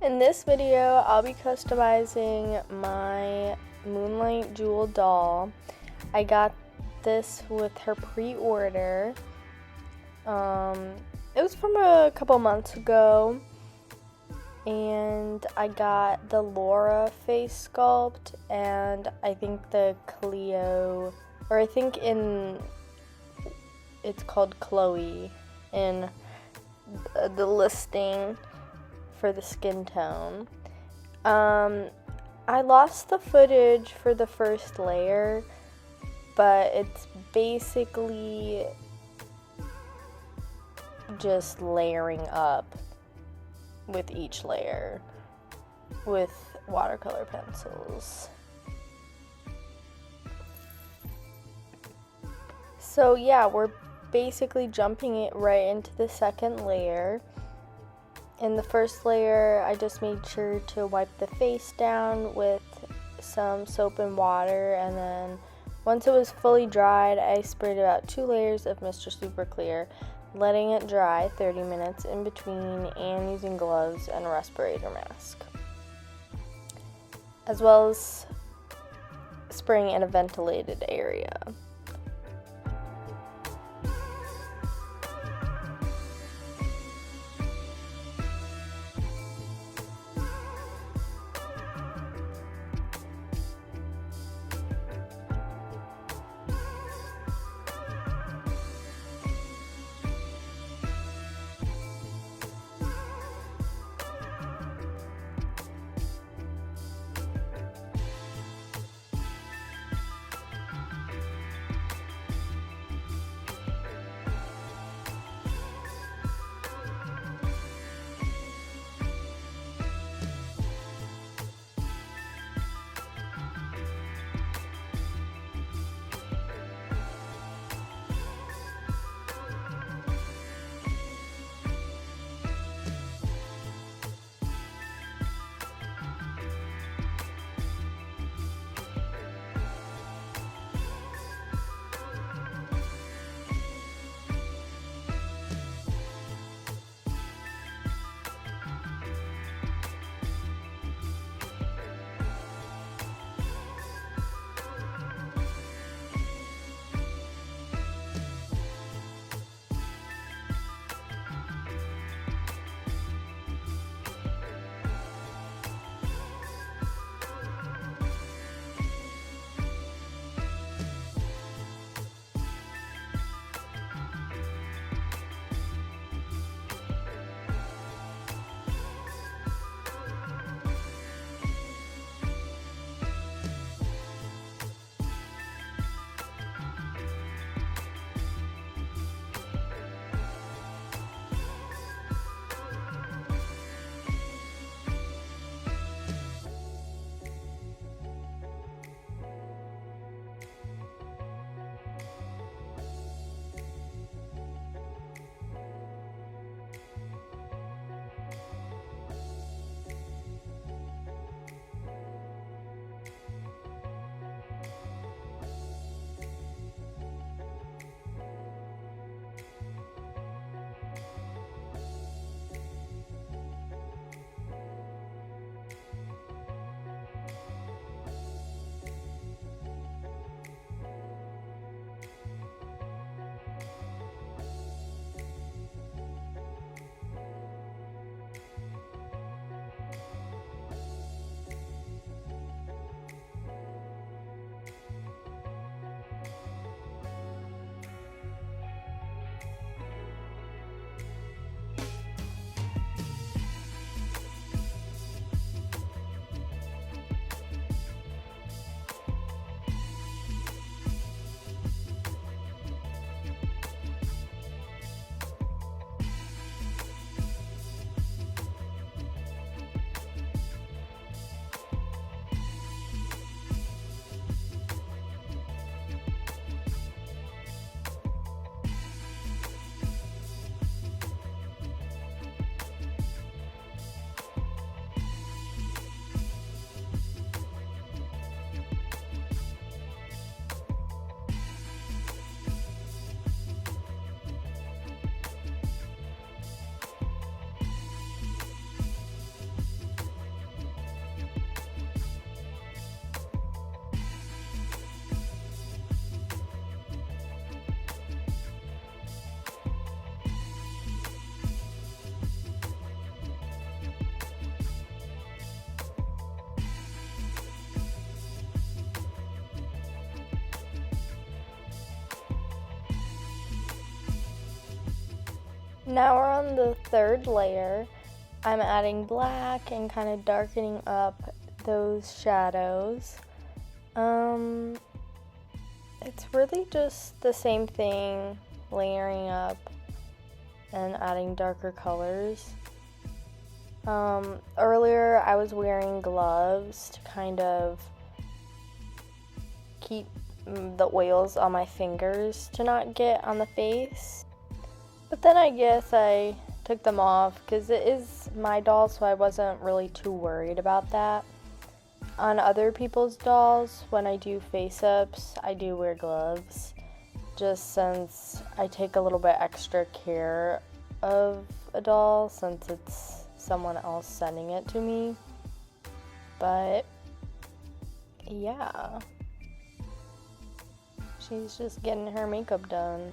In this video, I'll be customizing my Moonlight jewel doll. I got this with her pre-order. It was from a couple months ago, and I got the Laura face sculpt, and I think the Cleo, or I think it's called Chloe in the listing for the skin tone. I lost the footage for the first layer, but it's basically just layering up with each layer with watercolor pencils. So yeah, we're basically jumping it right into the second layer. In the first layer, I just made sure to wipe the face down with some soap and water, and then once it was fully dried, I sprayed about 2 layers of Mr. Super Clear, letting it dry 30 minutes in between, and using gloves and a respirator mask, as well as spraying in a ventilated area. Now we're on the third layer. I'm adding black and kind of darkening up those shadows. It's really just the same thing, layering up and adding darker colors. Earlier I was wearing gloves to kind of keep the oils on my fingers to not get on the face. But then I guess I took them off because it is my doll, so I wasn't really too worried about that. On other people's dolls, when I do face-ups, I do wear gloves, just since I take a little bit extra care of a doll since it's someone else sending it to me. But yeah, she's just getting her makeup done.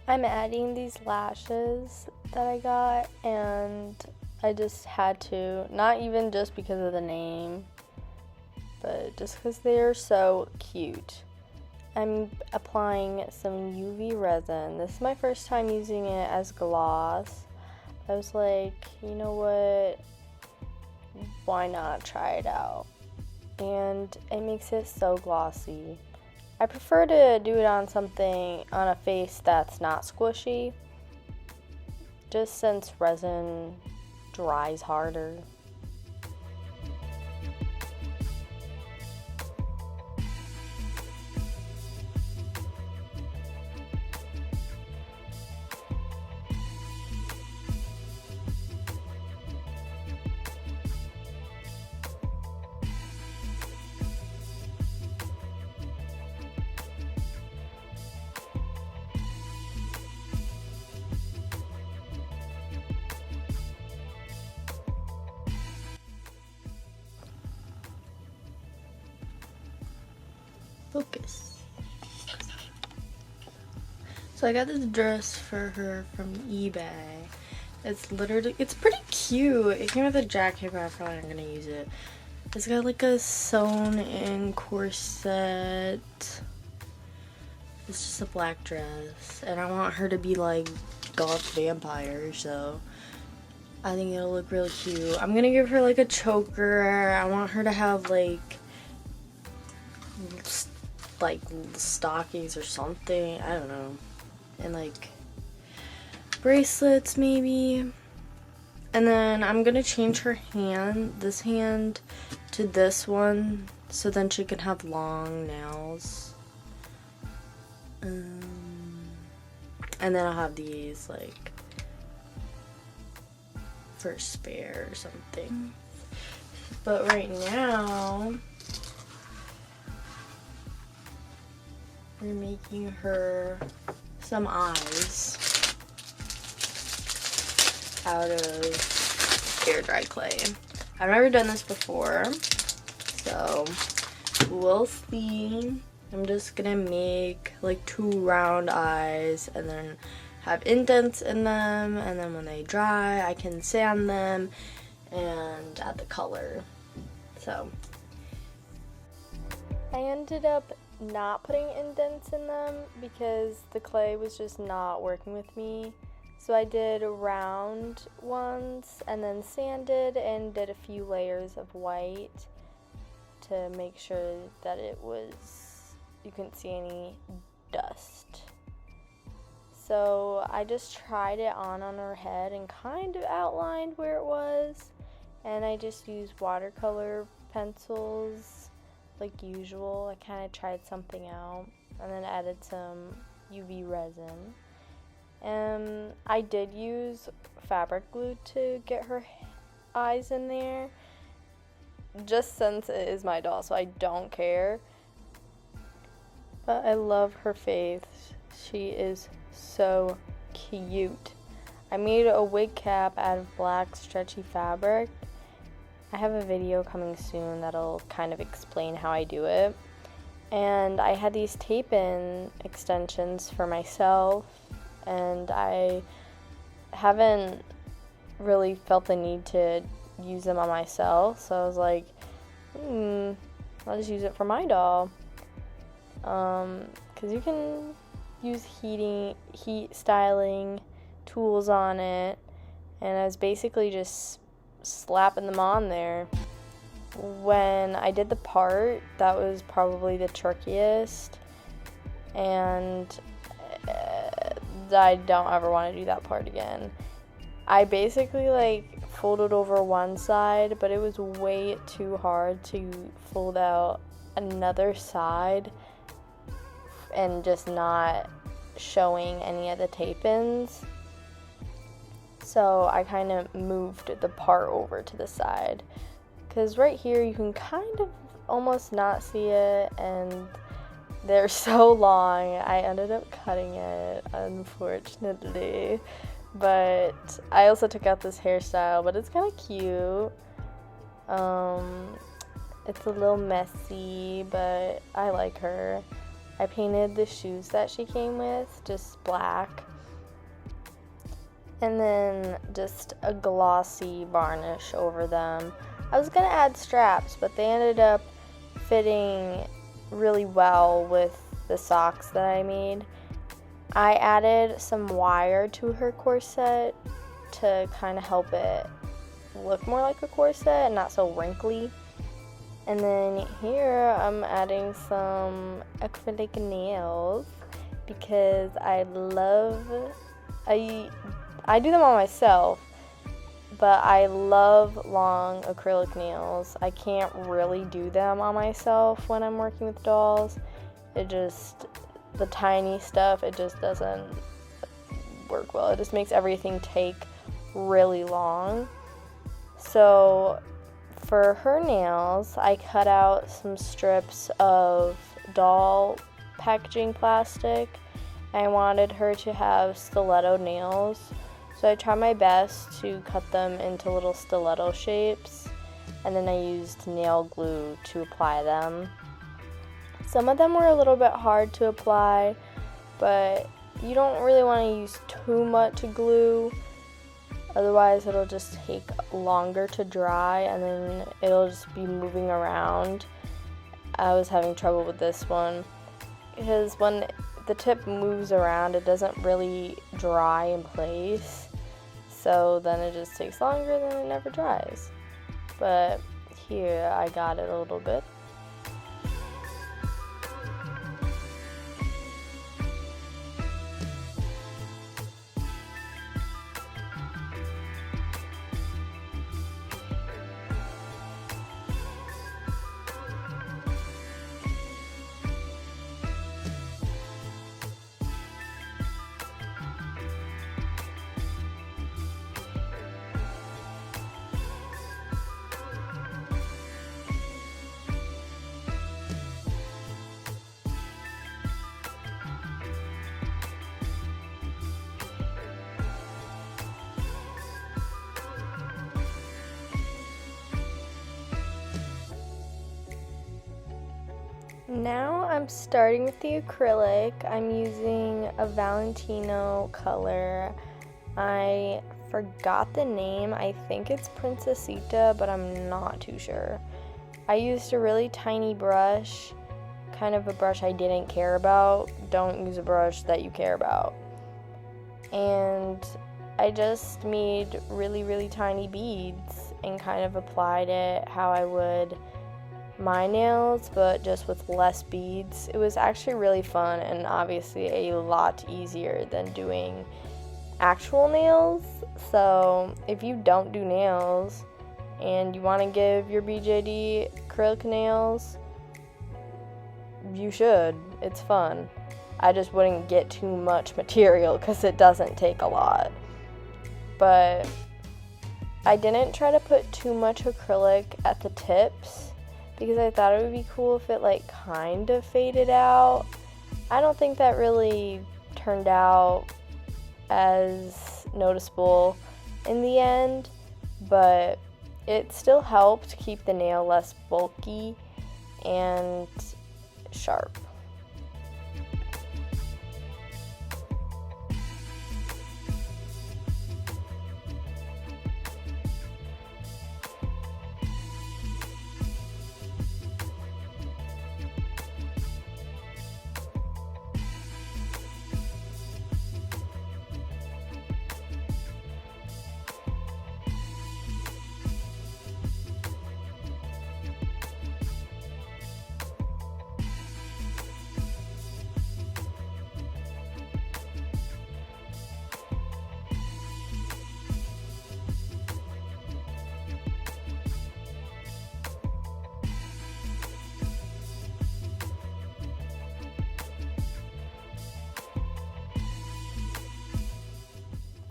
I'm adding these lashes that I got, and I just had to, not even just because of the name, but just because they're so cute. I'm applying some UV resin. This is my first time using it as gloss. I was like, you know what, why not try it out? And it makes it so glossy. I prefer to do it on a face that's not squishy, just since resin dries harder. Focus. So I got this dress for her from eBay. It's pretty cute. It came with a jacket, but I'm probably not gonna use it. It's got like a sewn in corset. It's just a black dress, and I want her to be like goth vampire, so I think it'll look really cute. I'm gonna give her like a choker. I want her to have like stockings or something, I don't know, and like bracelets maybe. And then I'm gonna change her this hand to this one, so then she can have long nails. And then I'll have these like for spare or something. But right now we're making her some eyes out of air dry clay. I've never done this before, so we'll see. I'm just gonna make like 2 round eyes and then have indents in them, and then when they dry I can sand them and add the color. So I ended up not putting indents in them because the clay was just not working with me. So I did round ones and then sanded and did a few layers of white to make sure that you couldn't see any dust. So I just tried it on her head and kind of outlined where it was, and I just used watercolor pencils like usual. I kind of tried something out and then added some UV resin. I did use fabric glue to get her eyes in there, just since it is my doll, so I don't care. But I love her face. She is so cute. I made a wig cap out of black stretchy fabric. I have a video coming soon that'll kind of explain how I do it. And I had these tape-in extensions for myself, and I haven't really felt the need to use them on myself, so I was like, I'll just use it for my doll. Because you can use heat styling tools on it, and I was basically just slapping them on there. When I did the part, that was probably the trickiest, and I don't ever want to do that part again. I basically like folded over one side, but it was way too hard to fold out another side and just not showing any of the tape-ins. So I kind of moved the part over to the side, because right here you can kind of almost not see it, and they're so long. I ended up cutting it, unfortunately, but I also took out this hairstyle, but it's kind of cute. It's a little messy, but I like her. I painted the shoes that she came with just black, and then just a glossy varnish over them. I was gonna add straps, but they ended up fitting really well with the socks that I made. I added some wire to her corset to kind of help it look more like a corset and not so wrinkly. And then here I'm adding some acrylic nails because I do them on myself, but I love long acrylic nails. I can't really do them on myself when I'm working with dolls. The tiny stuff, it just doesn't work well. It just makes everything take really long. So for her nails, I cut out some strips of doll packaging plastic. I wanted her to have stiletto nails, so I tried my best to cut them into little stiletto shapes, and then I used nail glue to apply them. Some of them were a little bit hard to apply, but you don't really want to use too much glue, otherwise it'll just take longer to dry and then it'll just be moving around. I was having trouble with this one because when the tip moves around, it doesn't really dry in place, so then it just takes longer, then it never dries. But here I got it a little bit. Now I'm starting with the acrylic. I'm using a Valentino color. I forgot the name. I think it's Princesita, but I'm not too sure. I used a really tiny brush, kind of a brush I didn't care about. Don't use a brush that you care about. And I just made really, really tiny beads and kind of applied it how I would my nails, but just with less beads. It was actually really fun and obviously a lot easier than doing actual nails. So if you don't do nails and you want to give your BJD acrylic nails, you should. It's fun. I just wouldn't get too much material because it doesn't take a lot. But I didn't try to put too much acrylic at the tips because I thought it would be cool if it like kind of faded out. I don't think that really turned out as noticeable in the end, but it still helped keep the nail less bulky and sharp.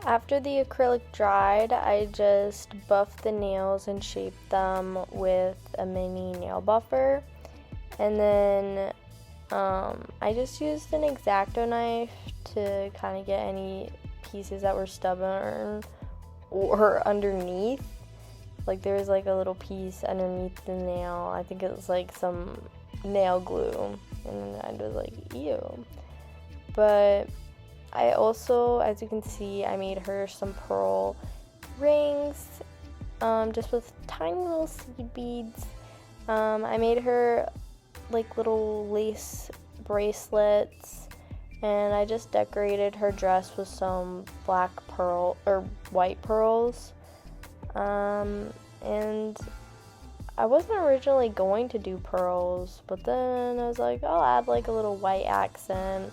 After the acrylic dried, I just buffed the nails and shaped them with a mini nail buffer. And then I just used an X-Acto knife to kind of get any pieces that were stubborn or underneath. Like there was like a little piece underneath the nail. I think it was like some nail glue. And I was like, ew. But I also, as you can see, I made her some pearl rings, just with tiny little seed beads. I made her like little lace bracelets, and I just decorated her dress with some black pearl or white pearls. And I wasn't originally going to do pearls, but then I was like, I'll add like a little white accent.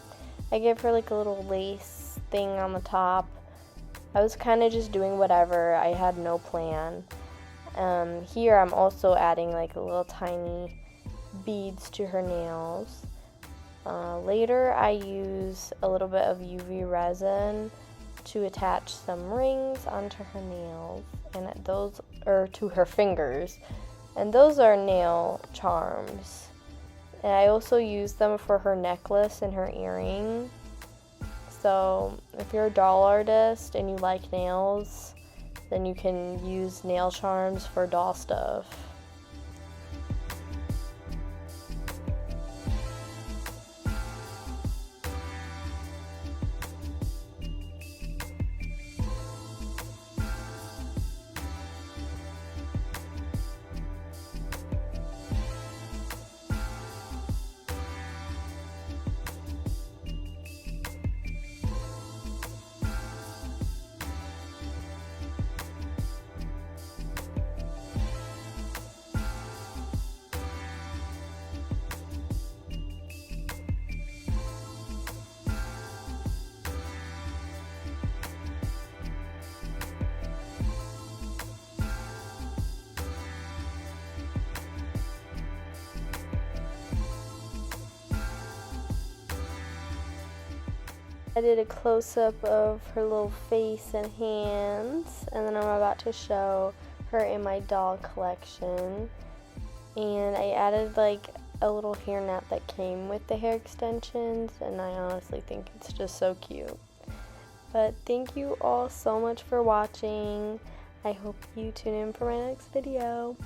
I gave her like a little lace thing on the top. I was kind of just doing whatever. I had no plan. Here I'm also adding like a little tiny beads to her nails. Later I use a little bit of UV resin to attach some rings onto her nails, and those are to her fingers, and those are nail charms. And I also use them for her necklace and her earring. So if you're a doll artist and you like nails, then you can use nail charms for doll stuff. I did a close-up of her little face and hands, and then I'm about to show her in my doll collection. And I added like a little hairnet that came with the hair extensions, and I honestly think it's just so cute. But thank you all so much for watching. I hope you tune in for my next video.